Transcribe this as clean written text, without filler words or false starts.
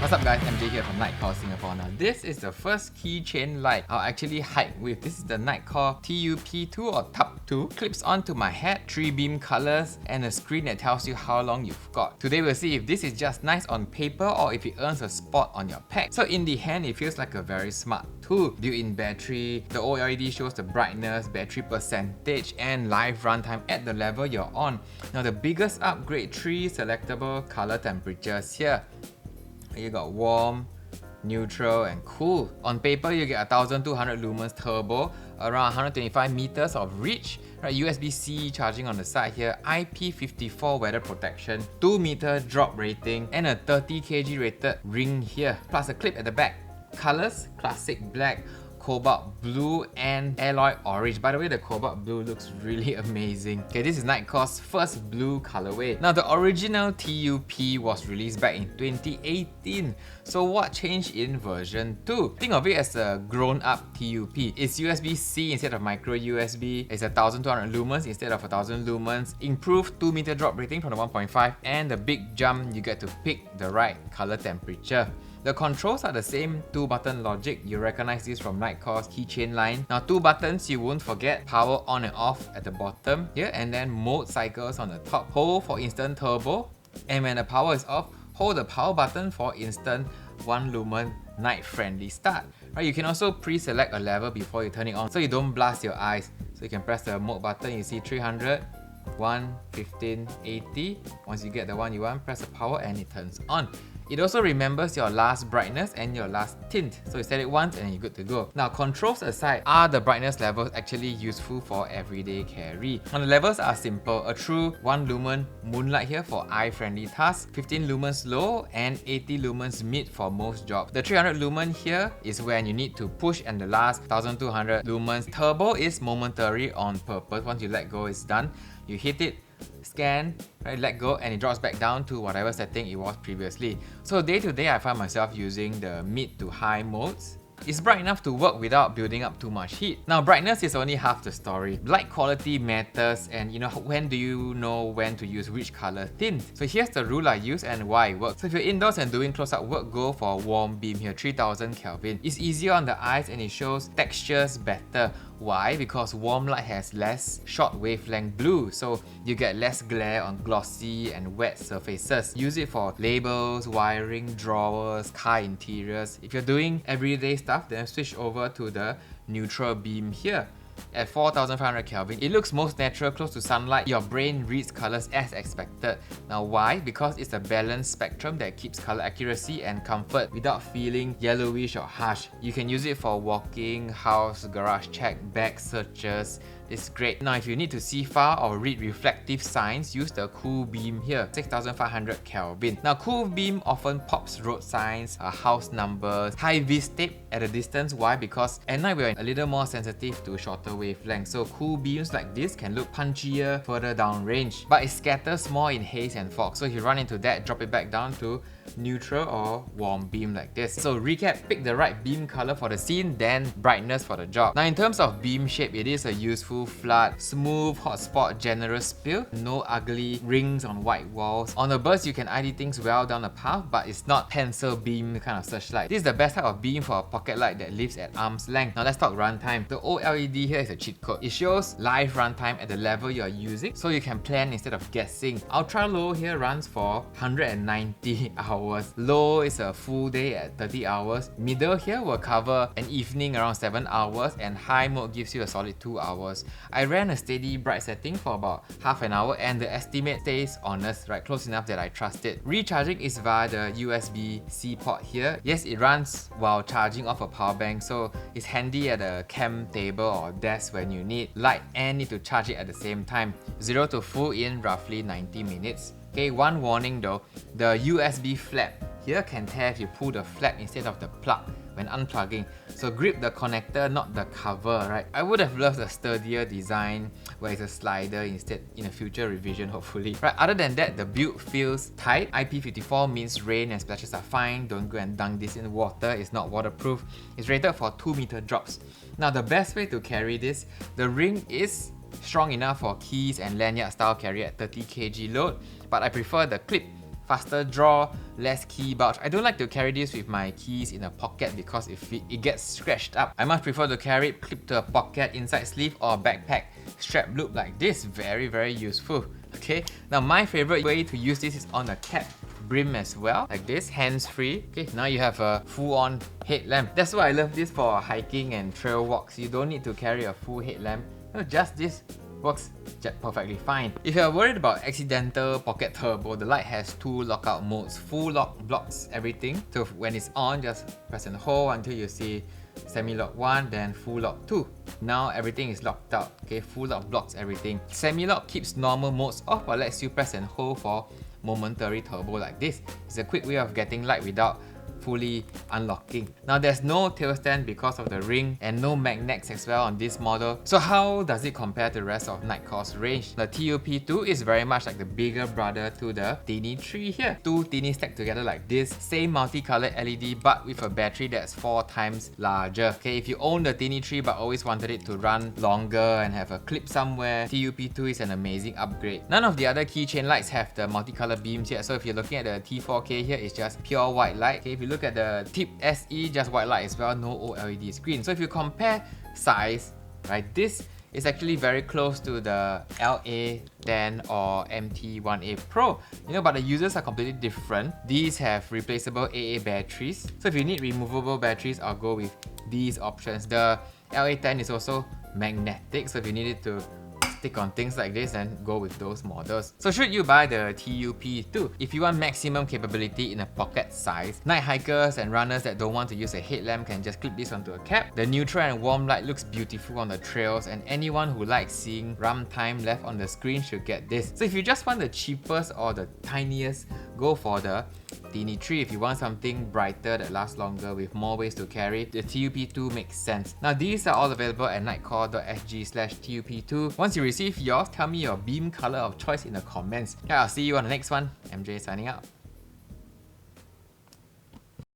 What's up guys, MJ here from Nitecore Singapore. Now this is the first keychain light I'll actually hike with. This is the Nitecore TUP2 or TUP2. Clips onto my head, 3 beam colors and a screen that tells you how long you've got. Today we'll see if this is just nice on paper or if it earns a spot on your pack. So in the hand, it feels like a very smart tool. Built-in battery, the OLED shows the brightness, battery percentage and live runtime at the level you're on. Now the biggest upgrade, 3 selectable color temperatures here. You got warm, neutral and cool. On paper you get 1200 lumens turbo, around 125 meters of reach, right? USB-C charging on the side here, IP54 weather protection, 2 meter drop rating and a 30 kg rated ring here, plus a clip at the back. Colors, classic black, cobalt blue and alloy orange. By the way, the cobalt blue looks really amazing. Okay, this is Nitecore's first blue colorway. Now the original TUP was released back in 2018. So what changed in version 2? Think of it as a grown-up TUP. It's USB-C instead of micro USB. It's 1200 lumens instead of 1000 lumens. Improved 2 meter drop rating from the 1.5 and the big jump, you get to pick the right color temperature. The controls are the same 2-button logic. You recognize this from Nitecore's keychain line. Now 2 buttons you won't forget, power on and off at the bottom here and then mode cycles on the top. Hold for instant turbo and when the power is off, hold the power button for instant 1 lumen night friendly start. Right, you can also pre-select a level before you turn it on so you don't blast your eyes. So you can press the mode button, you see 300, 1, 15, 80. Once you get the one you want, press the power and it turns on. It also remembers your last brightness and your last tint. So you set it once and you're good to go. Now controls aside, are the brightness levels actually useful for everyday carry? Now the levels are simple. A true 1 lumen moonlight here for eye-friendly tasks, 15 lumens low and 80 lumens mid for most jobs. The 300 lumen here is when you need to push and the last 1200 lumens. Turbo is momentary on purpose. Once you let go, it's done. You hit it, scan, right, let go and it drops back down to whatever setting it was previously. So day to day I find myself using the mid to high modes. It's bright enough to work without building up too much heat. Now brightness is only half the story. Light quality matters and when do you know when to use which color tint? So here's the rule I use and why it works. So if you're indoors and doing close-up work, go for a warm beam here, 3000 Kelvin. It's easier on the eyes and it shows textures better. Why? Because warm light has less short wavelength blue, so you get less glare on glossy and wet surfaces. Use it for labels, wiring, drawers, car interiors. If you're doing everyday stuff, then switch over to the neutral beam here. At 4500 Kelvin, it looks most natural, close to sunlight. Your brain reads colors as expected. Now why? Because it's a balanced spectrum that keeps color accuracy and comfort without feeling yellowish or harsh. You can use it for walking, house, garage check, bag searches. It's great. Now if you need to see far or read reflective signs, use the cool beam here, 6500 Kelvin. Now cool beam often pops road signs, house numbers, high vis tape at a distance. Why? Because at night we're a little more sensitive to shorter wavelengths, so cool beams like this can look punchier further down range, but it scatters more in haze and fog. So if you run into that, drop it back down to neutral or warm beam like this. So recap, pick the right beam color for the scene, then brightness for the job. Now in terms of beam shape, it is a useful flat, smooth, hotspot, generous spill. No ugly rings on white walls. On the burst, you can ID things well down the path, but it's not pencil beam kind of searchlight. This is the best type of beam for a pocket light that lives at arm's length. Now let's talk runtime. The OLED here is a cheat code. It shows live runtime at the level you're using, so you can plan instead of guessing. Ultra low here runs for 190 hours. Low is a full day at 30 hours. Middle here will cover an evening around 7 hours and high mode gives you a solid 2 hours. I ran a steady bright setting for about half an hour and the estimate stays honest, right, close enough that I trust it. Recharging is via the USB-C port here. Yes, it runs while charging off a power bank, so it's handy at a camp table or desk when you need light and need to charge it at the same time. 0 to full in roughly 90 minutes. Okay, one warning though, the USB flap here can tear if you pull the flap instead of the plug when unplugging. So grip the connector, not the cover, right? I would have loved a sturdier design where it's a slider instead in a future revision, hopefully. Right, other than that, the build feels tight. IP54 means rain and splashes are fine. Don't go and dunk this in water, it's not waterproof. It's rated for 2 meter drops. Now the best way to carry this, the ring is strong enough for keys and lanyard style carry at 30 kg load, but I prefer the clip faster draw, less key bulge. I don't like to carry this with my keys in a pocket because it gets scratched up. I much prefer to carry it clipped to a pocket, inside sleeve or backpack strap loop like this. Very, very useful. Okay, now my favorite way to use this is on a cap brim as well, like this, hands-free. Okay, now you have a full-on headlamp. That's why I love this for hiking and trail walks. You don't need to carry a full headlamp. No, just this works perfectly fine. If you're worried about accidental pocket turbo, the light has two lockout modes. Full lock blocks everything. So when it's on, just press and hold until you see semi-lock 1, then full lock 2. Now everything is locked out. Okay, full lock blocks everything. Semi-lock keeps normal modes off but lets you press and hold for momentary turbo like this. It's a quick way of getting light without fully unlocking. Now there's no tail stand because of the ring and no magnets as well on this model. So how does it compare to the rest of Nitecore's range? The TUP2 is very much like the bigger brother to the Tiny 3 here. Two Tiny stacked together like this, same multicolored LED but with a battery that's 4 times larger. Okay, if you own the Tiny 3 but always wanted it to run longer and have a clip somewhere, TUP2 is an amazing upgrade. None of the other keychain lights have the multicolored beams yet, so if you're looking at the T4K here, it's just pure white light. Okay, if you look at the TIP SE, just white light as well, no OLED screen. So if you compare size, right, this is actually very close to the LA10 or MT1A Pro. You know, but the users are completely different. These have replaceable AA batteries. So if you need removable batteries, I'll go with these options. The LA10 is also magnetic, so if you need it to stick on things like this, and go with those models. So should you buy the TUP2? If you want maximum capability in a pocket size, night hikers and runners that don't want to use a headlamp can just clip this onto a cap. The neutral and warm light looks beautiful on the trails, and anyone who likes seeing runtime left on the screen should get this. So if you just want the cheapest or the tiniest, go for the Tiny 3. If you want something brighter that lasts longer with more ways to carry, the TUP2 makes sense. Now these are all available at nitecore.sg/TUP2. Once you receive yours, tell me your beam color of choice in the comments. Yeah, I'll see you on the next one. MJ signing out.